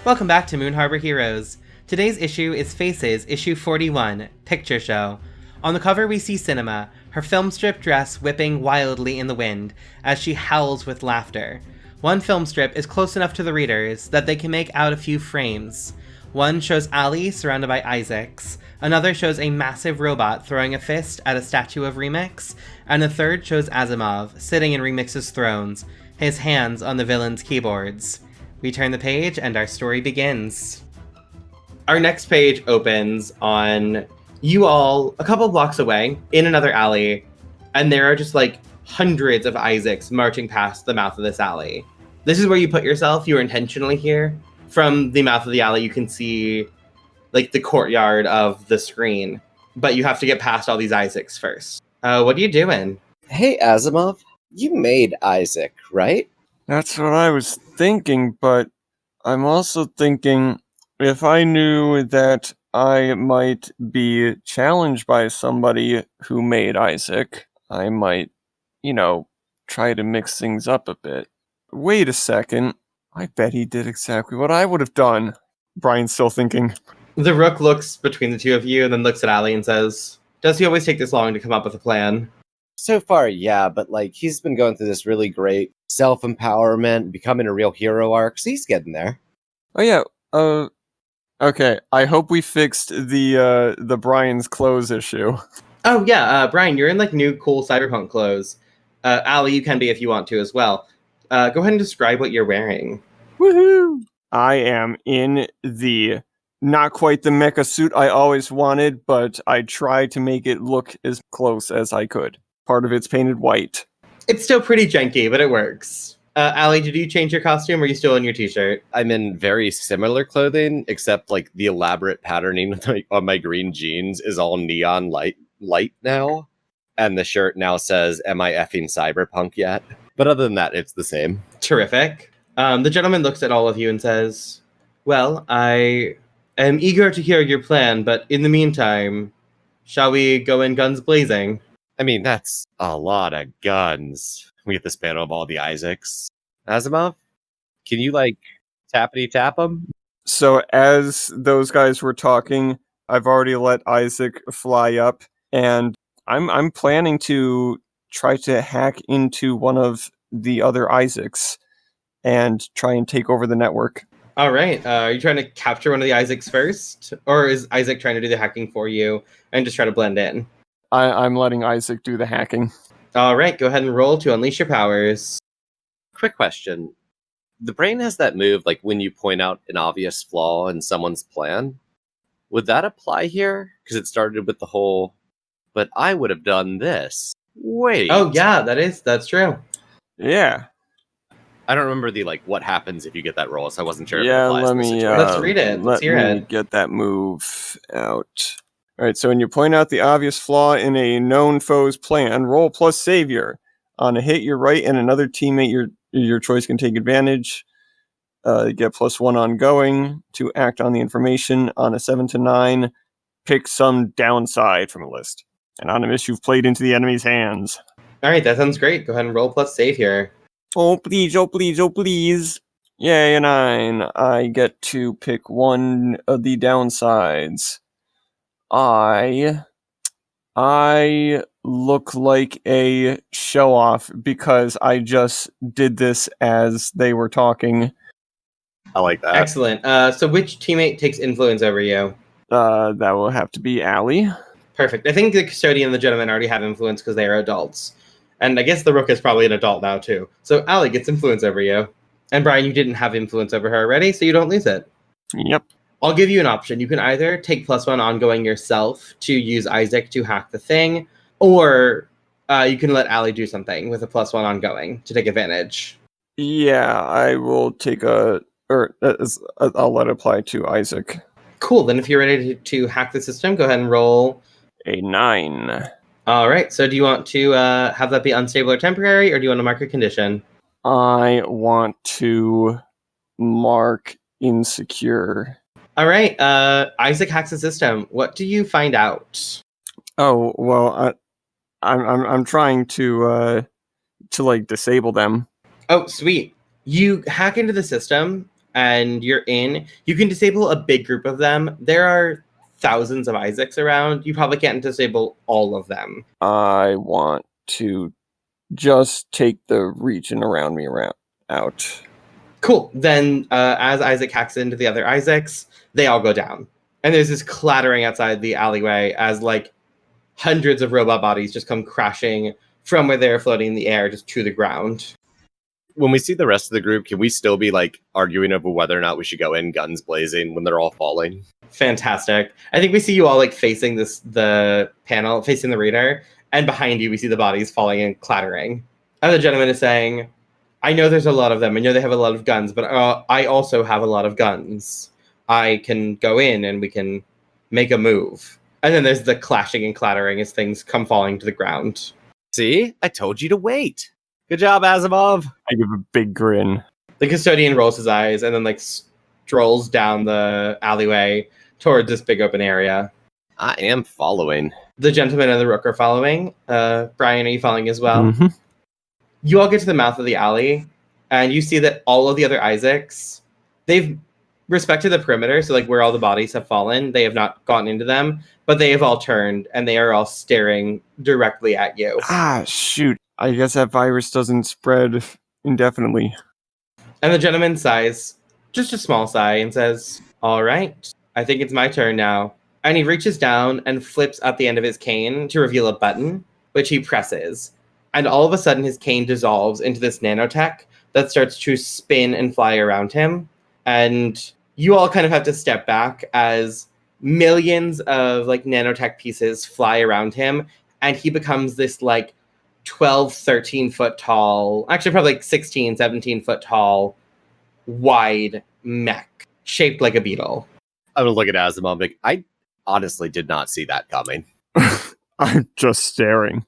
Welcome back to Moon Harbor Heroes. Today's issue is Faces, issue 41, Picture Show. On the cover we see Cinema, her film strip dress whipping wildly in the wind as she howls with laughter. One film strip is close enough to the readers that they can make out a few frames. One shows Allie surrounded by Isaacs, another shows a massive robot throwing a fist at a statue of Remix, and a third shows Asmiov sitting in Remix's thrones, his hands on the villain's keyboards. We turn the page and our story begins. Our next page opens on you all a couple blocks away in another alley, and there are just like hundreds of Isaacs marching past the mouth of this alley. This is where you put yourself. You are intentionally here. From the mouth of the alley, you can see like the courtyard of the screen, but you have to get past all these Isaacs first. What are you doing? Hey, Asmiov, you made Isaac, right? That's what I was thinking, but I'm also thinking if I knew that I might be challenged by somebody who made Isaac, I might, try to mix things up a bit. Wait a second. I bet he did exactly what I would have done. Brian's still thinking. The Rook looks between the two of you and then looks at Allie and says, "Does he always take this long to come up with a plan?" So far, yeah, but he's been going through this really great self-empowerment, becoming a real hero arc, so he's getting there. Oh yeah, okay, I hope we fixed the Brian's clothes issue. Oh yeah, Brian, you're in like new cool cyberpunk clothes. Allie, you can be if you want to as well. Go ahead and describe what you're wearing. Woohoo! I am in the not quite the mecha suit I always wanted, but I tried to make it look as close as I could. Part of it's painted white. It's still pretty janky, but it works. Allie, did you change your costume or are you still in your t-shirt? I'm in very similar clothing, except the elaborate patterning on my green jeans is all neon light now. And the shirt now says, "Am I effing cyberpunk yet?" But other than that, it's the same. Terrific. The gentleman looks at all of you and says, "Well, I am eager to hear your plan, but in the meantime, shall we go in guns blazing?" I mean, that's a lot of guns. We get this panel of all the Isaacs. Asmiov, can you tappity tap them? So as those guys were talking, I've already let Isaac fly up, and I'm planning to try to hack into one of the other Isaacs and try and take over the network. All right. Are you trying to capture one of the Isaacs first? Or is Isaac trying to do the hacking for you and just try to blend in? I'm letting Isaac do the hacking. All right. Go ahead and roll to unleash your powers. Quick question. The brain has that move, when you point out an obvious flaw in someone's plan. Would that apply here? Because it started with the whole, "But I would have done this." Wait. Oh, yeah, that's true. Yeah. I don't remember the what happens if you get that roll, so I wasn't sure. Yeah, if it applies let to the me situation. Let's read it. Let's hear it. Get that move out. All right, so when you point out the obvious flaw in a known foe's plan, roll plus savior. On a hit, you're right, and another teammate your choice can take advantage. Get +1 ongoing to act on the information. On a 7 to 9, pick some downside from a list. And on a miss, you've played into the enemy's hands. All right, that sounds great. Go ahead and roll plus save here. Oh, please, oh, please, oh, please. Yay, a 9. I get to pick one of the downsides. I look like a show-off because I just did this as they were talking. I like that. Excellent. So which teammate takes influence over you? That will have to be Allie. Perfect. I think the custodian and the gentleman already have influence because they are adults. And I guess the Rook is probably an adult now, too. So Allie gets influence over you. And Brian, you didn't have influence over her already, so you don't lose it. Yep. I'll give you an option. You can either take +1 ongoing yourself to use Isaac to hack the thing, or you can let Allie do something with a +1 ongoing to take advantage. Yeah, I will take I'll let it apply to Isaac. Cool. Then if you're ready to hack the system, go ahead and roll A 9. All right. So do you want to have that be unstable or temporary, or do you want to mark a condition? I want to mark insecure. All right. Isaac hacks the system. What do you find out? Oh well, I'm trying to disable them. Oh, sweet. You hack into the system, and you're in. You can disable a big group of them. There are thousands of Isaacs around. You probably can't disable all of them. I want to just take the region around me out. Cool. Then as Isaac hacks into the other Isaacs, they all go down. And there's this clattering outside the alleyway as like hundreds of robot bodies just come crashing from where they're floating in the air just to the ground. When we see the rest of the group, can we still be like arguing over whether or not we should go in guns blazing when they're all falling? Fantastic. I think we see you all like facing the panel, facing the reader, and behind you we see the bodies falling and clattering. And the gentleman is saying, I know there's a lot of them. I know they have a lot of guns, but I also have a lot of guns. I can go in and we can make a move. And then there's the clashing and clattering as things come falling to the ground. See? I told you to wait. Good job, Asimov. I give a big grin. The custodian rolls his eyes and then like strolls down the alleyway towards this big open area. I am following. The gentleman and the rook are following. Brian, are you following as well? Mm-hmm. You all get to the mouth of the alley, and you see that all of the other Isaacs, they've respected the perimeter, so like where all the bodies have fallen, they have not gotten into them, but they have all turned, and they are all staring directly at you. Ah, shoot. I guess that virus doesn't spread indefinitely. And the gentleman sighs, just a small sigh, and says, all right, I think it's my turn now. And he reaches down and flips at the end of his cane to reveal a button, which he presses. And all of a sudden, his cane dissolves into this nanotech that starts to spin and fly around him. And you all kind of have to step back as millions of like nanotech pieces fly around him. And he becomes this like 12, 13 foot tall, actually probably like 16, 17 foot tall, wide mech shaped like a beetle. I'm going to look at Asimov like, I honestly did not see that coming. I'm just staring.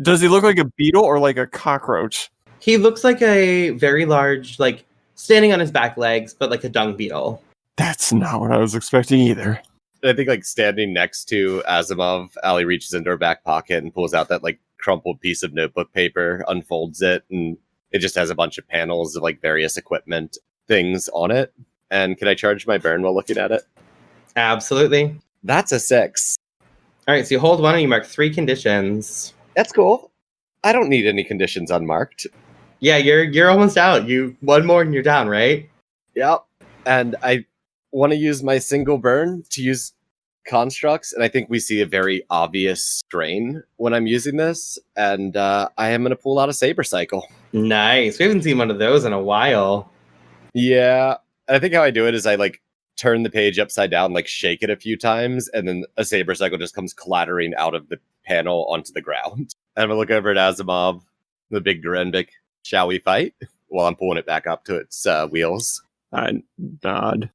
Does he look like a beetle or like a cockroach? He looks like a very large, like, standing on his back legs, but like a dung beetle. That's not what I was expecting either. I think like standing next to Asimov, Allie reaches into her back pocket and pulls out that like crumpled piece of notebook paper, unfolds it, and it just has a bunch of panels of like various equipment things on it. And can I charge my burn while looking at it? Absolutely. That's a 6. All right, so you hold one and you mark 3 conditions. That's cool. I don't need any conditions unmarked. Yeah, you're almost out. You one more and you're down, right? Yep. And I want to use my single burn to use constructs, and I think we see a very obvious strain when I'm using this, and I am going to pull out a saber cycle. Nice. We haven't seen one of those in a while. Yeah. And I think how I do it is I like turn the page upside down, like shake it a few times, and then a saber cycle just comes clattering out of the panel onto the ground. And I'm going to look over at Asimov, the big grin, big, shall we fight? While I'm pulling it back up to its wheels. I nod.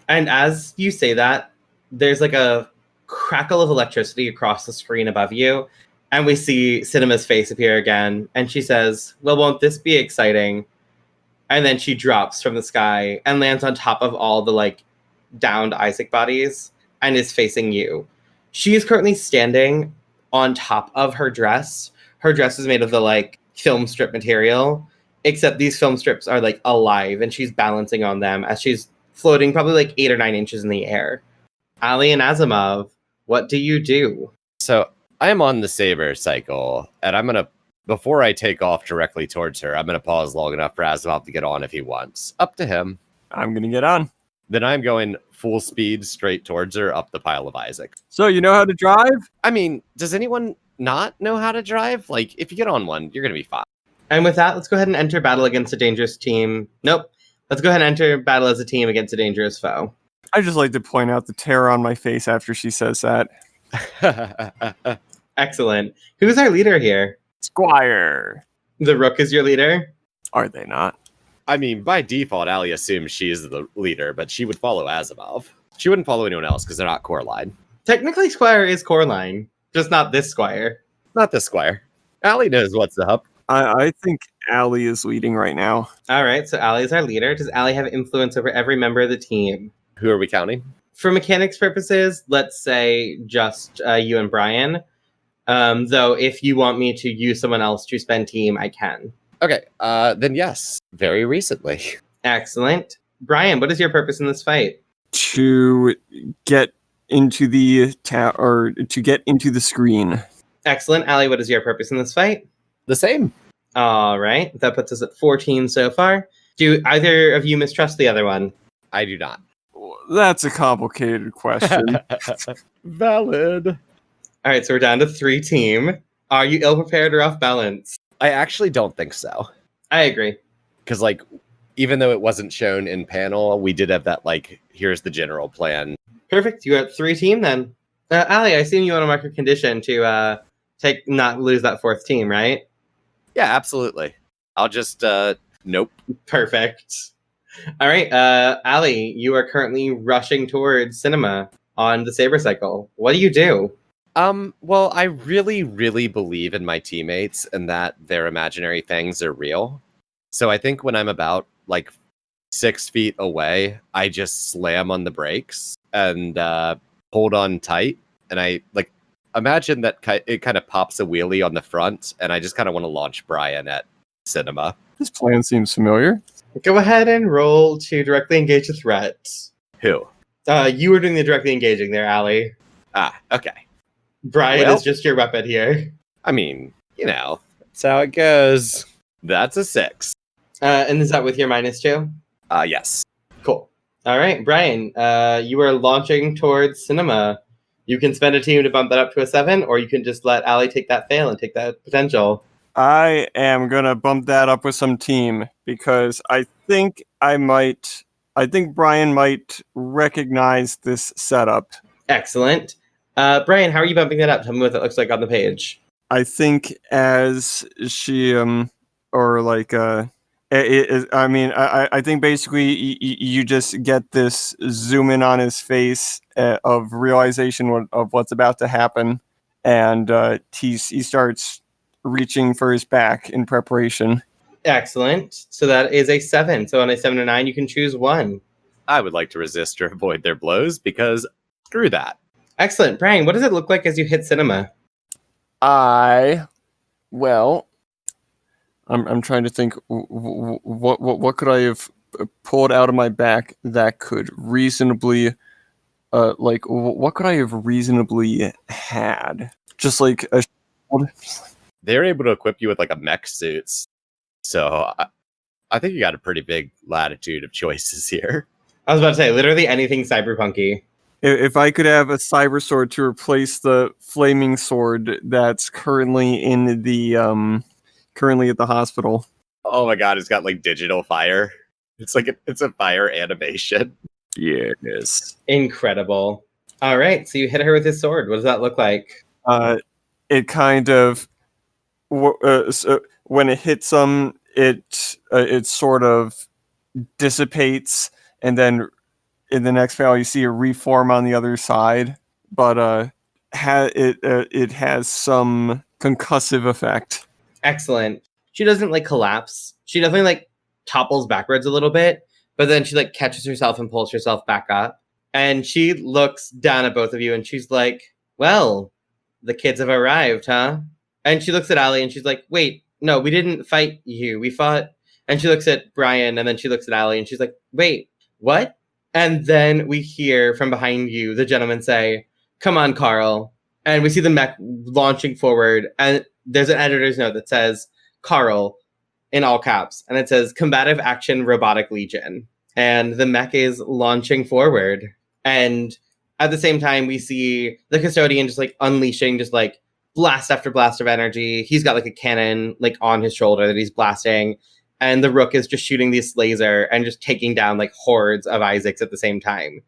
And as you say that, there's like a crackle of electricity across the screen above you. And we see Cinema's face appear again. And she says, well, won't this be exciting? And then she drops from the sky and lands on top of all the like downed Isaac bodies and is facing you. She is currently standing on top of her dress. Her dress is made of the like film strip material, except these film strips are like alive and she's balancing on them as she's floating probably like 8 or 9 inches in the air. Allie and Asimov, what do you do? So I am on the saber cycle, and I'm going to, before I take off directly towards her, I'm going to pause long enough for Asimov to get on if he wants. Up to him. I'm going to get on. Then I'm going full speed straight towards her up the pile of Isaac. So you know how to drive? I mean, does anyone not know how to drive? Like, if you get on one, you're going to be fine. And with that, let's go ahead and enter battle against a dangerous team. Nope. Let's go ahead and enter battle as a team against a dangerous foe. I just like to point out the terror on my face after she says that. Excellent. Who's our leader here? Squire. The Rook is your leader? Are they not? I mean, by default, Allie assumes she is the leader, but she would follow Asimov. She wouldn't follow anyone else because they're not core line. Technically, Squire is core line, just not this Squire. Not this Squire. Allie knows what's up. I think Allie is leading right now. All right, so Allie is our leader. Does Allie have influence over every member of the team? Who are we counting? For mechanics purposes, let's say just you and Brian. Though if you want me to use someone else to spend team, I can. Okay, then yes. Very recently. Excellent. Brian, what is your purpose in this fight? To get into the or to get into the screen. Excellent. Allie, what is your purpose in this fight? The same. All right. That puts us at 14 so far. Do either of you mistrust the other one? I do not. That's a complicated question. Valid. All right, so we're down to 3 team. Are you ill-prepared or off balance? I actually don't think so. I agree. Because, like, even though it wasn't shown in panel, we did have that, like, here's the general plan. Perfect. You got 3 team then. Allie, I assume you want to mark a condition to not lose that 4th team, right? Yeah, absolutely. I'll just, nope. Perfect. All right, Allie, you are currently rushing towards cinema on the Saber Cycle. What do you do? Well, I really, really believe in my teammates and that their imaginary things are real. So I think when I'm about, like, 6 feet away, I just slam on the brakes and hold on tight. And I, like, imagine that it kind of pops a wheelie on the front, and I just kind of want to launch Brian at cinema. This plan seems familiar. Go ahead and roll to directly engage a threat. Who? You were doing the directly engaging there, Allie. Ah, okay. Brian Well, is just your weapon here. I mean, you know, that's how it goes. That's a 6. And is that with your -2? Yes. Cool. All right, Brian, you are launching towards cinema. You can spend a team to bump that up to a 7, or you can just let Allie take that fail and take that potential. I am going to bump that up with some team because I think Brian might recognize this setup. Excellent. Brian, how are you bumping that up? Tell me what that looks like on the page. I think as she, or like, I think basically you just get this zoom in on his face of realization of what's about to happen. And he starts reaching for his back in preparation. Excellent. So that is a 7. So on a 7 or 9, you can choose 1. I would like to resist or avoid their blows because screw that. Excellent. Brian, what does it look like as you hit cinema? I'm trying to think what could I have pulled out of my back that could reasonably what could I have reasonably had? Just like a They're able to equip you with like a mech suits. So I think you got a pretty big latitude of choices here. I was about to say, literally anything cyberpunky. If I could have a cyber sword to replace the flaming sword that's currently in the currently at the hospital. Oh my god, it's got like digital fire. It's like it's a fire animation. Yes. Incredible. All right, so you hit her with his sword. What does that look like? It kind of so when it hits him, it sort of dissipates, and then in the next panel you see a reform on the other side, but it has some concussive effect. Excellent. She doesn't like collapse. She definitely like topples backwards a little bit, but then she like catches herself and pulls herself back up. And she looks down at both of you and she's like, well, the kids have arrived, huh? And she looks at Allie and she's like, wait, no, we didn't fight you. We fought. And she looks at Brian and then she looks at Allie and she's like, wait, what? And then we hear from behind you the gentleman say, come on, Carl. And we see the mech launching forward. And there's an editor's note that says, Carl, in all caps. And it says, Combative Action Robotic Legion. And the mech is launching forward. And at the same time, we see the custodian just like unleashing just like blast after blast of energy. He's got like a cannon like on his shoulder that he's blasting. And the Rook is just shooting this laser and just taking down like hordes of Isaacs at the same time.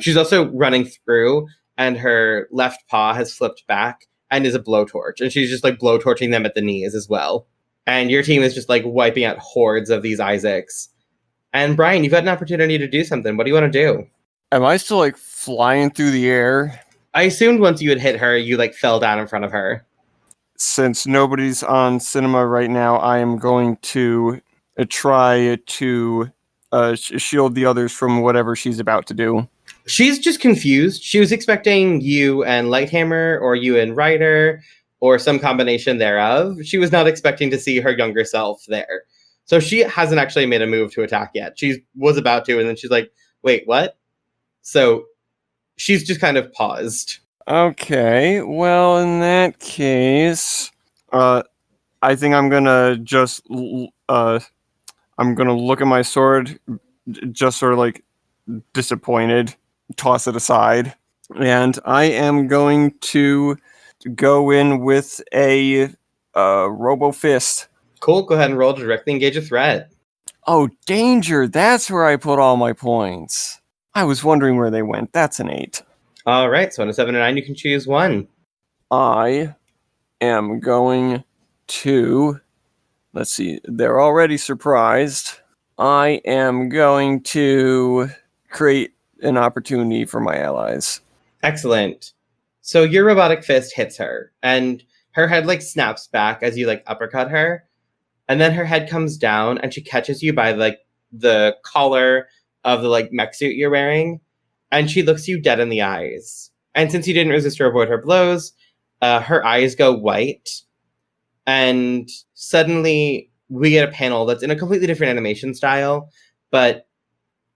She's also running through and her left paw has flipped back and is a blowtorch. And she's just like blowtorching them at the knees as well. And your team is just like wiping out hordes of these Isaacs. And Brian, you've got an opportunity to do something. What do you want to do? Am I still like flying through the air? I assumed once you had hit her, you like fell down in front of her. Since nobody's on cinema right now, I am going to try to shield the others from whatever she's about to do. She's just confused. She was expecting you and Lighthammer or you and Ryder or some combination thereof. She was not expecting to see her younger self there. So she hasn't actually made a move to attack yet. She was about to, and then she's like, wait, what? So she's just kind of paused. Okay, well, in that case, I think I'm gonna just, I'm gonna look at my sword, just sort of like disappointed, toss it aside, and I am going to go in with a Robo Fist. Cool, go ahead and roll to directly engage a threat. Oh, danger! That's where I put all my points. I was wondering where they went. That's an 8. All right, so on a 7 or 9, you can choose one. I am going to, let's see, they're already surprised. I am going to create an opportunity for my allies. Excellent. So your robotic fist hits her, and her head like snaps back as you like uppercut her, and then her head comes down, and she catches you by like the collar of the like mech suit you're wearing, and she looks you dead in the eyes. And since you didn't resist or avoid her blows, her eyes go white, and suddenly we get a panel that's in a completely different animation style, but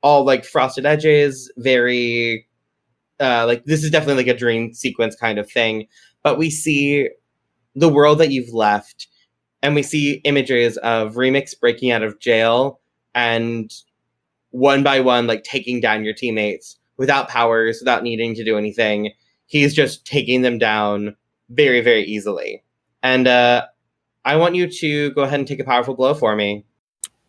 all like frosted edges, very like this is definitely like a dream sequence kind of thing. But we see the world that you've left, and we see images of Remix breaking out of jail and one by one like taking down your teammates without powers, without needing to do anything. He's just taking them down very, very easily. And I want you to go ahead and take a powerful blow for me.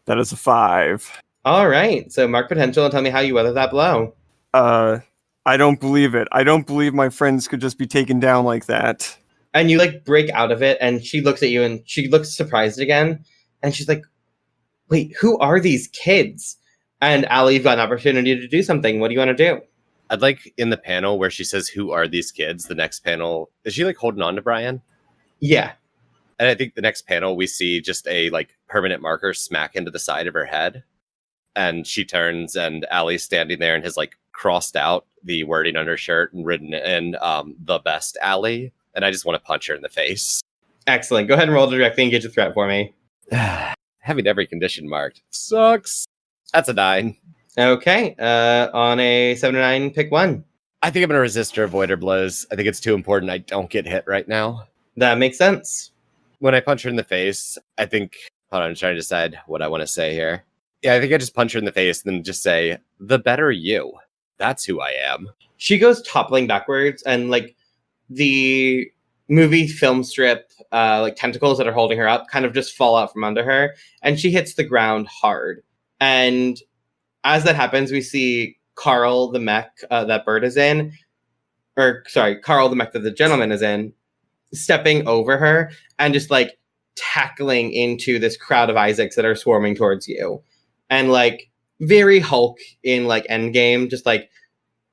That is a 5. All right. So mark potential and tell me how you weather that blow. I don't believe it. I don't believe my friends could just be taken down like that. And you like break out of it, and she looks at you and she looks surprised again. And she's like, wait, who are these kids? And Allie, you've got an opportunity to do something. What do you want to do? I'd like in the panel where she says, "Who are these kids?" The next panel, is she like holding on to Brian? Yeah. And I think the next panel we see just a like permanent marker smack into the side of her head, and she turns, and Allie's standing there and has like crossed out the wording on her shirt and written in "the best Allie." And I just want to punch her in the face. Excellent. Go ahead and roll to directly engage a threat for me. Having every condition marked sucks. That's a 9. Okay. On a 7 or 9, pick one. I think I'm going to resist or avoid her blows. I think it's too important I don't get hit right now. That makes sense. When I punch her in the face, I think... Hold on, I'm trying to decide what I want to say here. Yeah, I think I just punch her in the face and then just say, "The better you. That's who I am." She goes toppling backwards, and like the movie film strip like tentacles that are holding her up kind of just fall out from under her, and she hits the ground hard. And as that happens, we see Carl the mech that Bird is in, or sorry, Carl the mech that the gentleman is in, stepping over her and just like tackling into this crowd of Isaacs that are swarming towards you. And like very Hulk in like Endgame, just like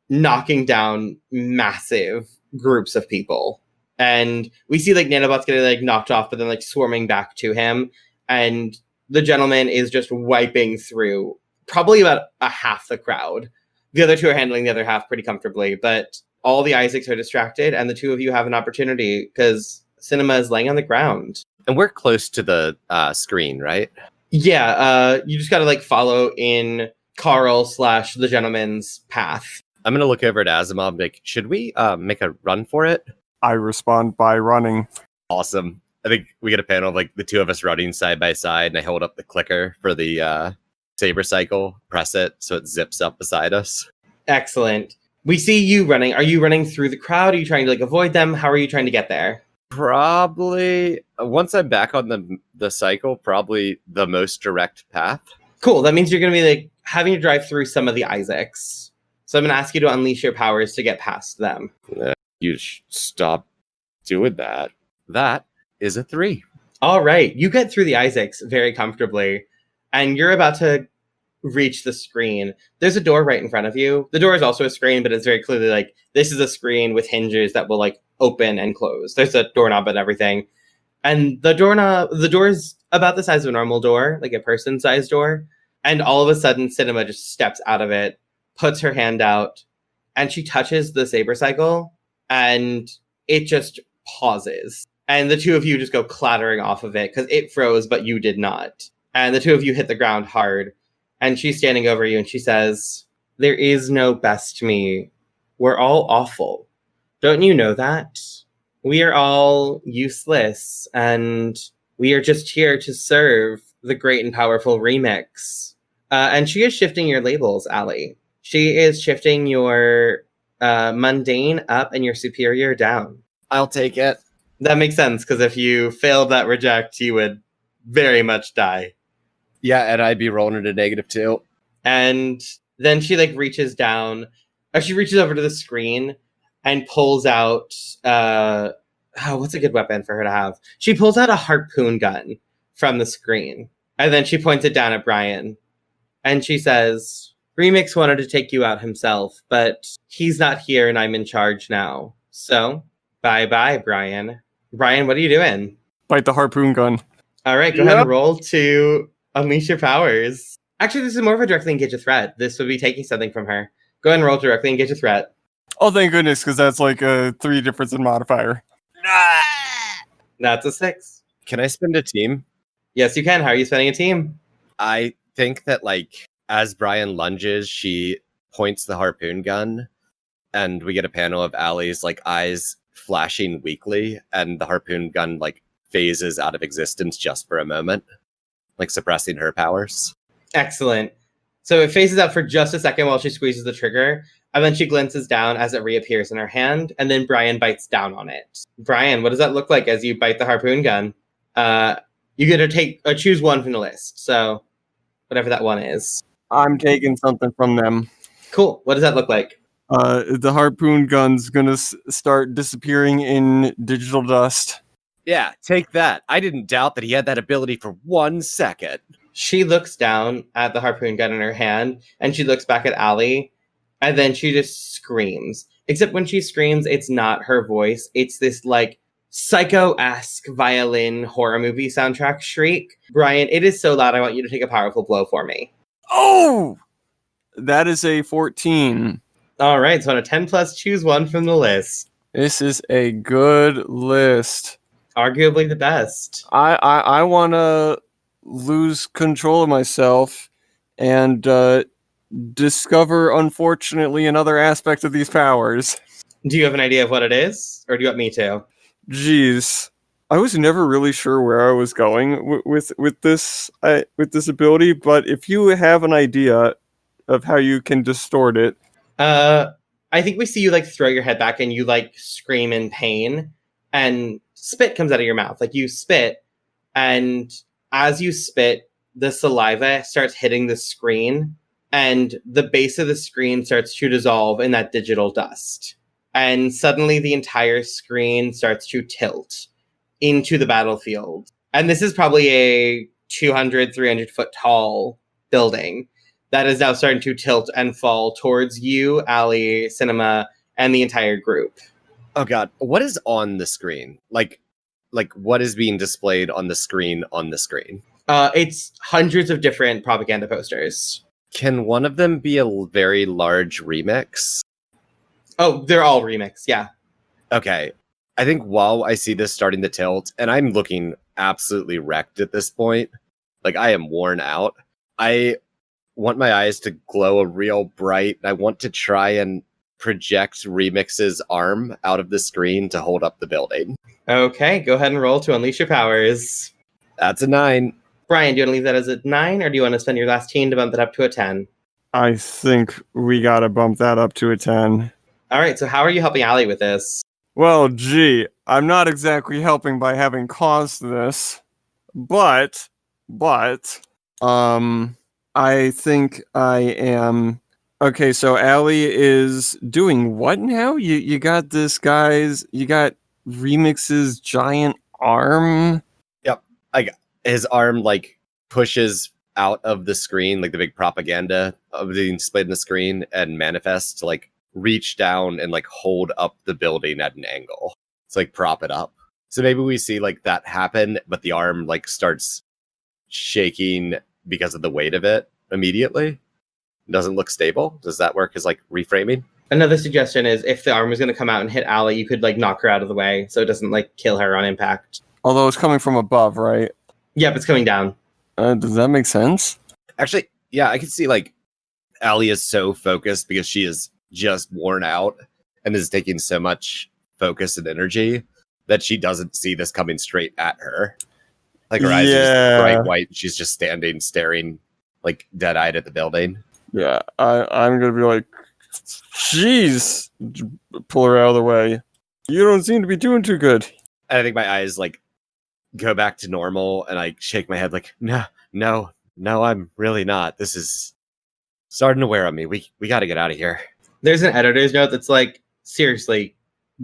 knocking down massive groups of people. And we see like nanobots getting like knocked off, but then like swarming back to him. And the gentleman is just wiping through probably about a half the crowd. The other two are handling the other half pretty comfortably, but all the Isaacs are distracted, and the two of you have an opportunity because Cinema is laying on the ground. And we're close to the screen, right? Yeah, you just gotta like follow in Carl / the gentleman's path. I'm going to look over at Asimov, like, should we make a run for it? I respond by running. Awesome. I think we get a panel of like the two of us running side by side, and I hold up the clicker for the saber cycle, press it so it zips up beside us. Excellent. We see you running. Are you running through the crowd? Are you trying to like avoid them? How are you trying to get there? Probably once I'm back on the cycle, probably the most direct path. Cool. That means you're going to be like having to drive through some of the Isaacs. So I'm going to ask you to unleash your powers to get past them. You stop doing that. That is a 3. All right. You get through the Isaacs very comfortably, and you're about to reach the screen. There's a door right in front of you. The door is also a screen, but it's very clearly like this is a screen with hinges that will like open and close. There's a doorknob and everything. And the door is about the size of a normal door, like a person-sized door. And all of a sudden, Cinema just steps out of it, puts her hand out, and she touches the saber cycle, and it just pauses. And the two of you just go clattering off of it because it froze, but you did not. and the two of you hit the ground hard. And she's standing over you and she says, "There is no best me. We're all awful. Don't you know that? We are all useless, and we are just here to serve the great and powerful Remix." And she is shifting your labels, Allie. She is shifting your mundane up and your superior down. I'll take it. That makes sense, because if you failed that reject, you would very much die. Yeah, and I'd be rolling at a -2. And then she reaches down, or she reaches over to the screen and pulls out what's a good weapon for her to have? She pulls out a harpoon gun from the screen, and then she points it down at Brian, and she says, "Remix wanted to take you out himself, but he's not here and I'm in charge now. So, bye-bye, Brian." Brian, what are you doing? Bite the harpoon gun. All right, go ahead and roll to unleash your powers. Actually, this is more of a directly engage a threat. This would be taking something from her. Go ahead and roll directly engage a threat. Oh, thank goodness, because that's like a 3 difference in modifier. That's a 6. Can I spend a team? Yes, you can. How are you spending a team? I think that, as Brian lunges, she points the harpoon gun, and we get a panel of Allie's, eyes flashing weakly, and the harpoon gun, phases out of existence just for a moment, suppressing her powers. Excellent. So it phases out for just a second while she squeezes the trigger, and then she glances down as it reappears in her hand, and then Brian bites down on it. Brian, what does that look like as you bite the harpoon gun? You get to choose one from the list, so whatever that one is. I'm taking something from them. Cool. What does that look like? The harpoon gun's gonna start disappearing in digital dust. Yeah, take that. I didn't doubt that he had that ability for 1 second. She looks down at the harpoon gun in her hand, and she looks back at Allie, and then she just screams. Except when she screams, it's not her voice. It's this, psycho-esque violin horror movie soundtrack shriek. Brian, it is so loud, I want you to take a powerful blow for me. Oh! That is a 14. All right, so on a 10 plus, choose one from the list. This is a good list. Arguably the best. I want to lose control of myself and discover, unfortunately, another aspect of these powers. Do you have an idea of what it is? Or do you want me to? Jeez. I was never really sure where I was going with this ability, but if you have an idea of how you can distort it. I think we see you throw your head back and you scream in pain, and spit comes out of your mouth. You spit, and as you spit, the saliva starts hitting the screen, and the base of the screen starts to dissolve in that digital dust. And suddenly the entire screen starts to tilt into the battlefield. And this is probably a 200, 300 foot tall building that is now starting to tilt and fall towards you, Allie, Cinema, and the entire group. Oh god, what is on the screen? What is being displayed on the screen on the screen? It's hundreds of different propaganda posters. Can one of them be a very large remix? Oh, they're all Remix, yeah. Okay. I think while I see this starting to tilt, and I'm looking absolutely wrecked at this point, I am worn out, I want my eyes to glow a real bright. I want to try and project Remix's arm out of the screen to hold up the building. Okay, go ahead and roll to unleash your powers. That's a 9. Brian, do you want to leave that as a 9, or do you want to spend your last team to bump it up to a 10? I think we gotta bump that up to a 10. All right, so how are you helping Allie with this? Well, gee, I'm not exactly helping by having caused this, but, I think I am. Okay, so Allie is doing what now? You got this you got Remix's giant arm? Yep. His arm pushes out of the screen, the big propaganda being displayed on the screen, and manifests to reach down and hold up the building at an angle. It's prop it up. So maybe we see that happen, but the arm starts shaking because of the weight of it immediately. It doesn't look stable. Does that work as reframing? Another suggestion is if the arm was going to come out and hit Allie, you could knock her out of the way so it doesn't kill her on impact. Although it's coming from above, right? Yep, it's coming down. Does that make sense? Actually, yeah, I can see like Allie is so focused because she is just worn out and is taking so much focus and energy that she doesn't see this coming straight at her. Like her eyes are just bright white and she's just standing staring like dead-eyed at the building. Yeah, I'm gonna be like, jeez, pull her out of the way. You don't seem to be doing too good. And I think my eyes like go back to normal and I shake my head like, no, I'm really not. This is starting to wear on me. We got to get out of here. There's an editor's note that's like, seriously,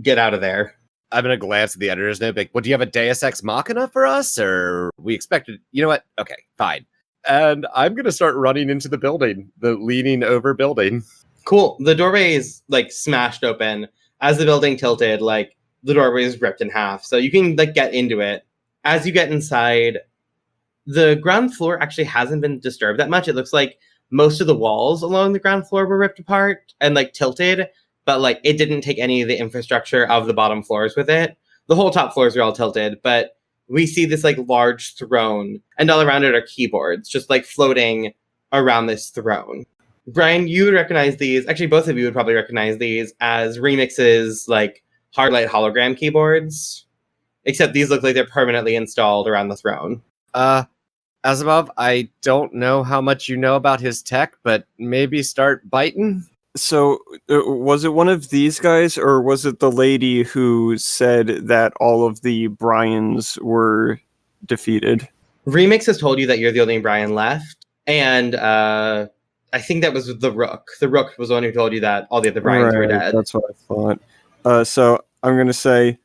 get out of there. I'm going to glance at the editor's note. Like, what, do you have a Deus Ex Machina for us? Or we expected, you know what? Okay, fine. And I'm going to start running into the building, the leaning over building. Cool. The doorway is like smashed open. As the building tilted, like the doorway is ripped in half. So you can like get into it. As you get inside, the ground floor actually hasn't been disturbed that much. It looks like most of the walls along the ground floor were ripped apart and like tilted, but like it didn't take any of the infrastructure of the bottom floors with it. The whole top floors are all tilted, but we see this like large throne, and all around it are keyboards just like floating around this throne. Brian, you would recognize these. Actually, both of you would probably recognize these as Remix's like hardlight hologram keyboards, except these look like they're permanently installed around the throne. Asmiov, I don't know how much you know about his tech, but maybe start biting. So, was it one of these guys, or was it the lady who said that all of the Bryans were defeated? Remix has told you that you're the only Brian left, and I think that was the Rook. The Rook was the one who told you that all the other Bryans were dead. That's what I thought. So I'm gonna say,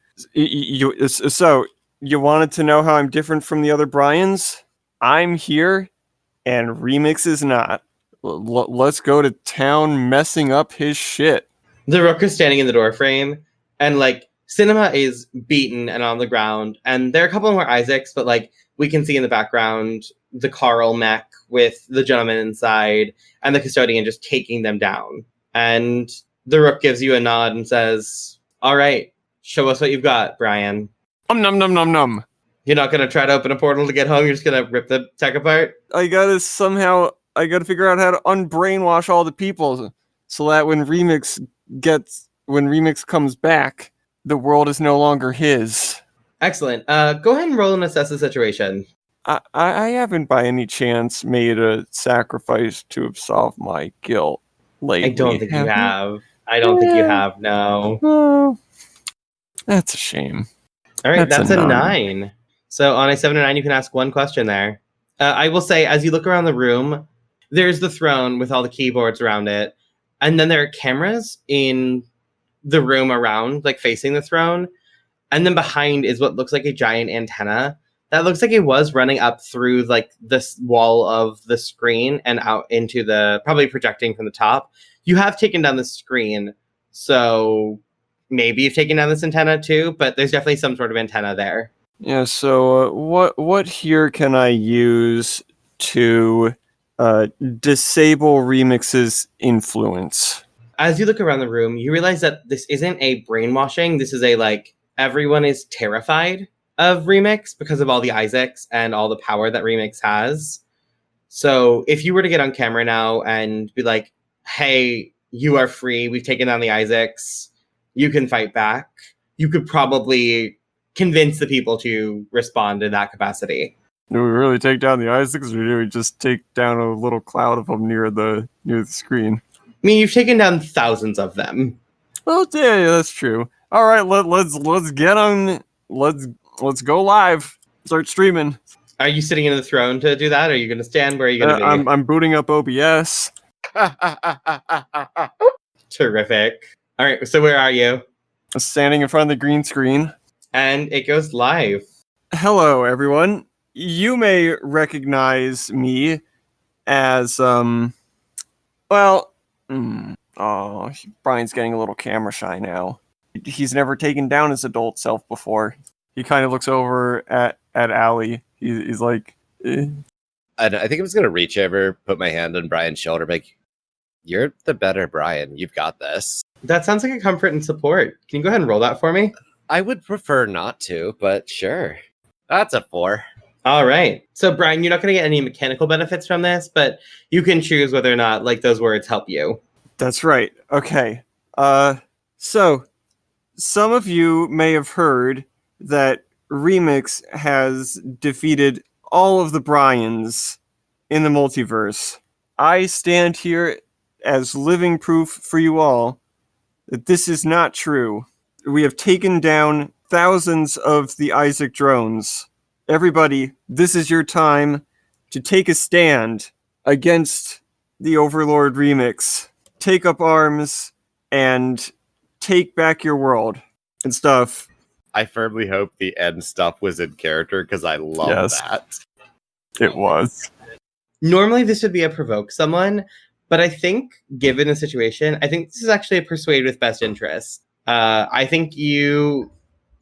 so you wanted to know how I'm different from the other Bryans? I'm here, and Remix is not. Let's go to town messing up his shit. The Rook is standing in the doorframe, and like Cinema is beaten and on the ground, and there are a couple more Isaacs, but like we can see in the background the Carl mech with the gentleman inside and the custodian just taking them down. And the Rook gives you a nod and says, "All right, show us what you've got, Brian." Num num num num. You're not gonna try to open a portal to get home. You're just gonna rip the tech apart. I gotta figure out how to unbrainwash all the people so that when Remix comes back, the world is no longer his. Excellent. Go ahead and roll and assess the situation. I haven't by any chance made a sacrifice to absolve my guilt lately. I don't think you have. I don't think you have, no. Oh, that's a shame. All right, that's a 9. So on a 7 or 9, you can ask one question there. I will say, as you look around the room, there's the throne with all the keyboards around it. And then there are cameras in the room around, like facing the throne. And then behind is what looks like a giant antenna. That looks like it was running up through like this wall of the screen and out into the, probably projecting from the top. You have taken down the screen, so maybe you've taken down this antenna too, but there's definitely some sort of antenna there. Yeah, so what here can I use to disable Remix's influence? As you look around the room, you realize that this isn't a brainwashing. This is a like, everyone is terrified of Remix because of all the Isaacs and all the power that Remix has. So if you were to get on camera now and be like, hey, you are free, we've taken down the Isaacs, you can fight back, you could probably convince the people to respond in that capacity. Do we really take down the Isaacs, or do we just take down a little cloud of them near the screen? I mean, you've taken down thousands of them. Well, yeah, that's true. All right, let's get on. Let's go live. Start streaming. Are you sitting in the throne to do that? Or are you going to stand? Where are you going to be? I'm booting up OBS. Terrific. All right, so where are you? Standing in front of the green screen. And it goes live. Hello, everyone. You may recognize me as, Brian's getting a little camera shy now. He's never taken down his adult self before. He kind of looks over at Allie. He's like, eh. I think I'm just going to reach over, put my hand on Brian's shoulder, like, you're the better Brian. You've got this. That sounds like a comfort and support. Can you go ahead and roll that for me? I would prefer not to, but sure. That's a 4. All right. So, Brian, you're not going to get any mechanical benefits from this, but you can choose whether or not like those words help you. That's right. Okay. So some of you may have heard that Remix has defeated all of the Bryans in the multiverse. I stand here as living proof for you all that this is not true. We have taken down thousands of the Isaac drones. Everybody, this is your time to take a stand against the Overlord Remix. Take up arms and take back your world and stuff. I firmly hope the end stuff was in character because I love Yes. that. It was. Normally, this would be a provoke someone, but I think, given the situation, I think this is actually a persuade with best interest. I think you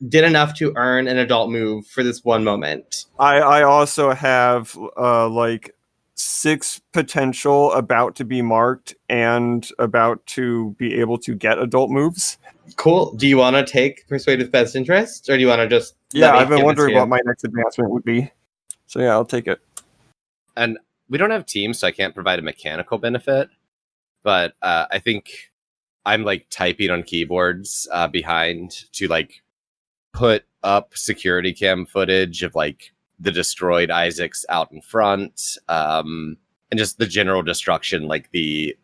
did enough to earn an adult move for this one moment. I also have like 6 potential about to be marked and about to be able to get adult moves. Cool. Do you want to take persuade with best interest, or do you want to just? Yeah, let me I've been give this wondering to you? what my next advancement would be. So yeah, I'll take it. And we don't have teams, so I can't provide a mechanical benefit. But I think I'm like typing on keyboards behind to like put up security cam footage of like the destroyed Isaacs out in front, and just the general destruction, like the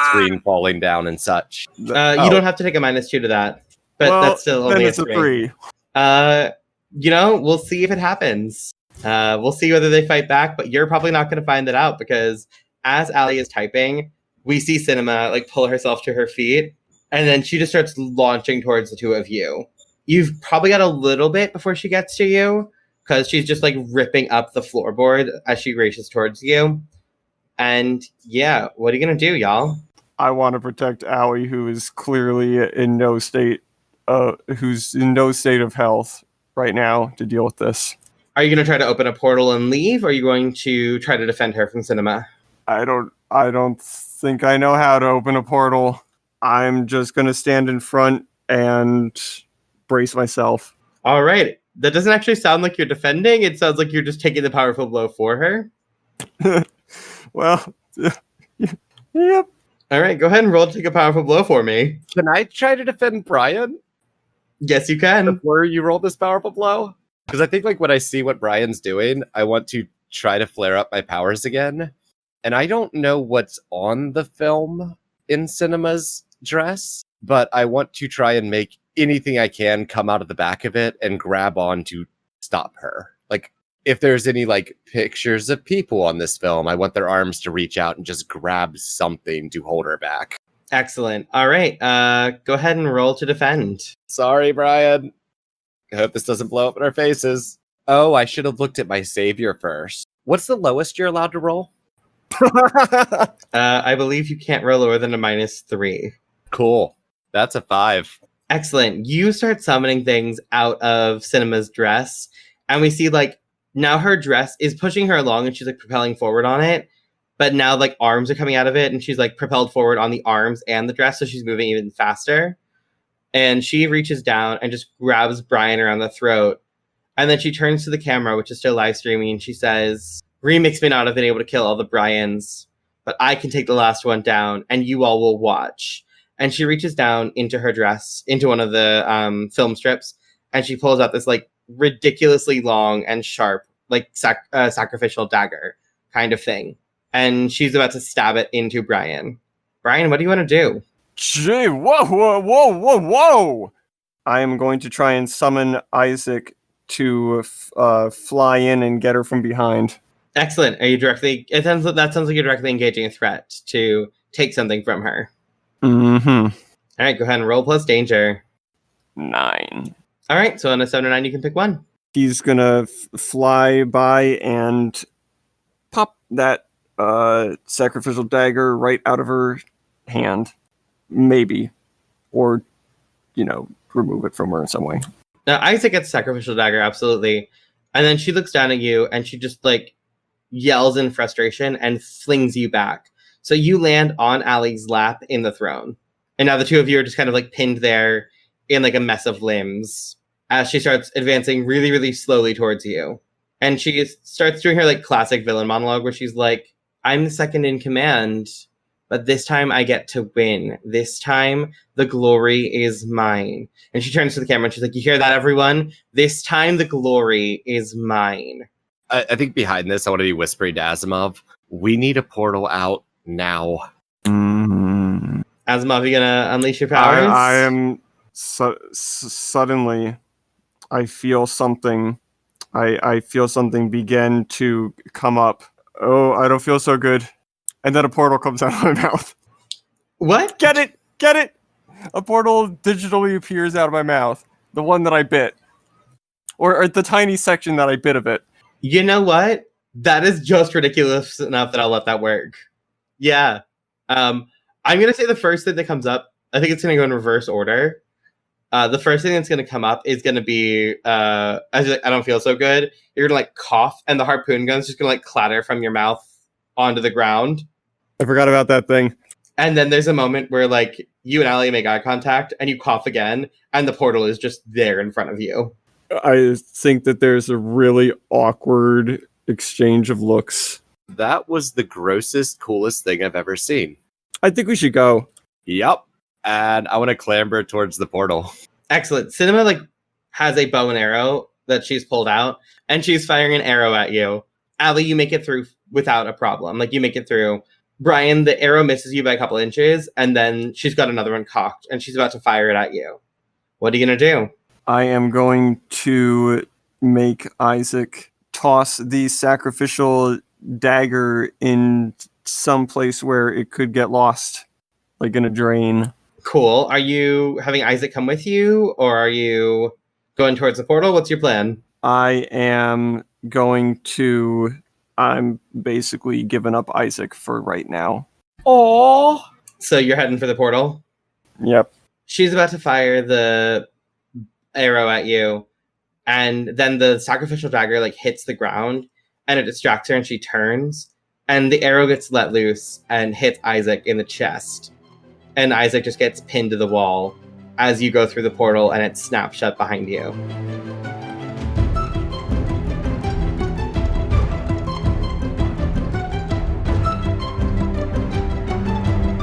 screen falling down and such. You don't have to take a -2 to that, but Well, that's still then only it's a 3. We'll see if it happens. We'll see whether they fight back, but you're probably not going to find that out because as Allie is typing, we see Cinema like pull herself to her feet, and then she just starts launching towards the two of you. You've probably got a little bit before she gets to you because she's just like ripping up the floorboard as she races towards you. And yeah, what are you going to do, y'all? I want to protect Allie, who is clearly in no state, who's in no state of health right now to deal with this. Are you going to try to open a portal and leave, or are you going to try to defend her from Cinema? I don't think I know how to open a portal. I'm just going to stand in front and brace myself. All right. That doesn't actually sound like you're defending. It sounds like you're just taking the powerful blow for her. Well, yep. All right, go ahead and roll to take a powerful blow for me. Can I try to defend Brian Yes, you can. before you roll this powerful blow? Because I think like when I see what Brian's doing, I want to try to flare up my powers again. And I don't know what's on the film in Cinema's dress, but I want to try and make anything I can come out of the back of it and grab on to stop her. Like, if there's any like pictures of people on this film, I want their arms to reach out and just grab something to hold her back. Excellent. All right, go ahead and roll to defend. Sorry, Brian. I hope this doesn't blow up in our faces. Oh, I should have looked at my savior first. What's the lowest you're allowed to roll? I believe you can't roll lower than a -3. Cool. That's a 5. Excellent. You start summoning things out of Cinema's dress, and we see like now her dress is pushing her along and she's like propelling forward on it, but now like arms are coming out of it and she's like propelled forward on the arms and the dress, so she's moving even faster. And she reaches down and just grabs Brian around the throat, and then she turns to the camera, which is still live streaming, and she says, Remix may not have been able to kill all the Bryans, but I can take the last one down and you all will watch. And she reaches down into her dress, into one of the film strips, and she pulls out this like ridiculously long and sharp, like sacrificial dagger kind of thing. And she's about to stab it into Brian. Brian, what do you want to do? Gee, whoa. I am going to try and summon Isaac to fly in and get her from behind. Excellent. Are you directly... that sounds like you're directly engaging a threat to take something from her. Mm-hmm. All right, go ahead and roll plus danger. 9. All right, so on a 7 or 9, you can pick one. He's gonna fly by and pop that sacrificial dagger right out of her hand. Maybe. Or, remove it from her in some way. Now, Isaac gets sacrificial dagger, absolutely. And then she looks down at you and she just like yells in frustration and flings you back. So you land on Allie's lap in the throne. And now the two of you are just kind of like pinned there in like a mess of limbs as she starts advancing really, really slowly towards you. And she starts doing her like classic villain monologue where she's like, I'm the second in command, but this time I get to win. This time the glory is mine. And she turns to the camera and she's like, you hear that, everyone? This time the glory is mine. I think behind this, I want to be whispering to Asimov, we need a portal out now. Mm-hmm. Asmiov, you gonna unleash your powers? I am suddenly, I feel something. I feel something begin to come up. Oh, I don't feel so good. And then a portal comes out of my mouth. What? Get it! Get it! A portal digitally appears out of my mouth. The one that I bit. Or the tiny section that I bit of it. You know what? That is just ridiculous enough that I'll let that work. Yeah. I'm going to say the first thing that comes up, I think it's going to go in reverse order. The first thing that's going to come up is going to be, I don't feel so good. You're going to like cough and the harpoon gun's just going to like clatter from your mouth onto the ground. I forgot about that thing. And then there's a moment where like you and Allie make eye contact and you cough again and the portal is just there in front of you. I think that there's a really awkward exchange of looks. That was the grossest, coolest thing I've ever seen. I think we should go. Yep. And I want to clamber towards the portal. Excellent. Cinema like has a bow and arrow that she's pulled out and she's firing an arrow at you. Allie, you make it through without a problem. Like you make it through. Brian, the arrow misses you by a couple inches and then she's got another one cocked and she's about to fire it at you. What are you going to do? I am going to make Isaac toss the sacrificial dagger in some place where it could get lost, like in a drain. Cool. Are you having Isaac come with you or are you going towards the portal? What's your plan? I am going to... I'm basically giving up Isaac for right now. Oh. So you're heading for the portal? Yep. She's about to fire the arrow at you, and then the sacrificial dagger like hits the ground, and it distracts her, and she turns, and the arrow gets let loose and hits Isaac in the chest, and Isaac just gets pinned to the wall as you go through the portal, and it snaps shut behind you.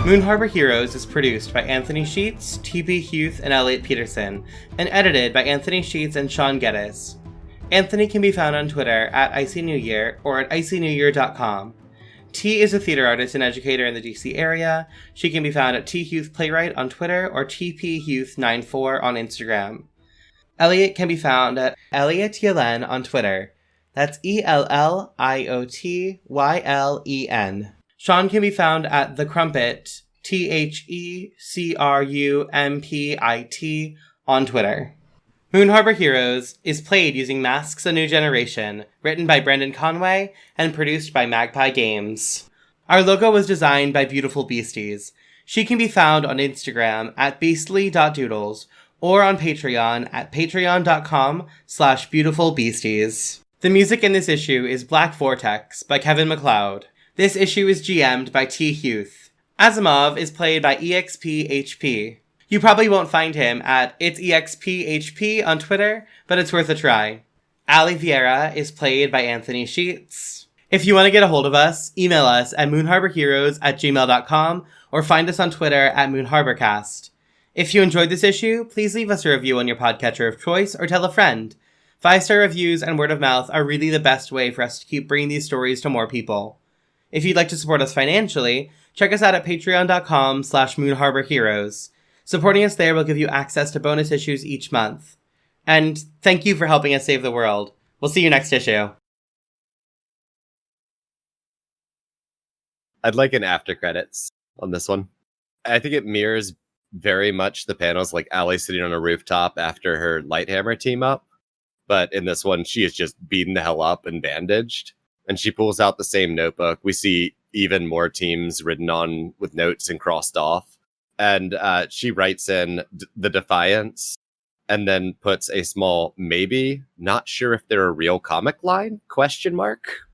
Moon Harbor Heroes is produced by Anthony Sheets, T.B. Huth, and Elliot Peterson, and edited by Anthony Sheets and Sean Geddes. Anthony can be found on Twitter at IcyNewYear or at icynewyear.com. T is a theater artist and educator in the DC area. She can be found at T Huth Playwright on Twitter or TPHuth94 on Instagram. Elliot can be found at Elliot Yellen on Twitter. That's ELLIOTYLEN. Sean can be found at The Crumpit, THECRUMPIT, on Twitter. Moon Harbor Heroes is played using Masks: A New Generation, written by Brendan Conway and produced by Magpie Games. Our logo was designed by Beautiful Beasties. She can be found on Instagram at beastly.doodles or on Patreon at patreon.com/beautifulbeasties. The music in this issue is Black Vortex by Kevin MacLeod. This issue is GM'd by T. Huth. Asimov is played by EXPHP. You probably won't find him at It's EXPHP on Twitter, but it's worth a try. Allie Vieira is played by Anthony Sheets. If you want to get a hold of us, email us at moonharborheroes@gmail.com or find us on Twitter at moonharborcast. If you enjoyed this issue, please leave us a review on your podcatcher of choice or tell a friend. 5-star reviews and word of mouth are really the best way for us to keep bringing these stories to more people. If you'd like to support us financially, check us out at patreon.com/moonharborheroes. Supporting us there will give you access to bonus issues each month. And thank you for helping us save the world. We'll see you next issue. I'd like an after credits on this one. I think it mirrors very much the panels like Allie sitting on a rooftop after her Lighthammer team up. But in this one, she is just beaten the hell up and bandaged. And she pulls out the same notebook. We see even more teams written on with notes and crossed off. And she writes in the Defiance and then puts a small maybe, not sure if they're a real comic line, question mark.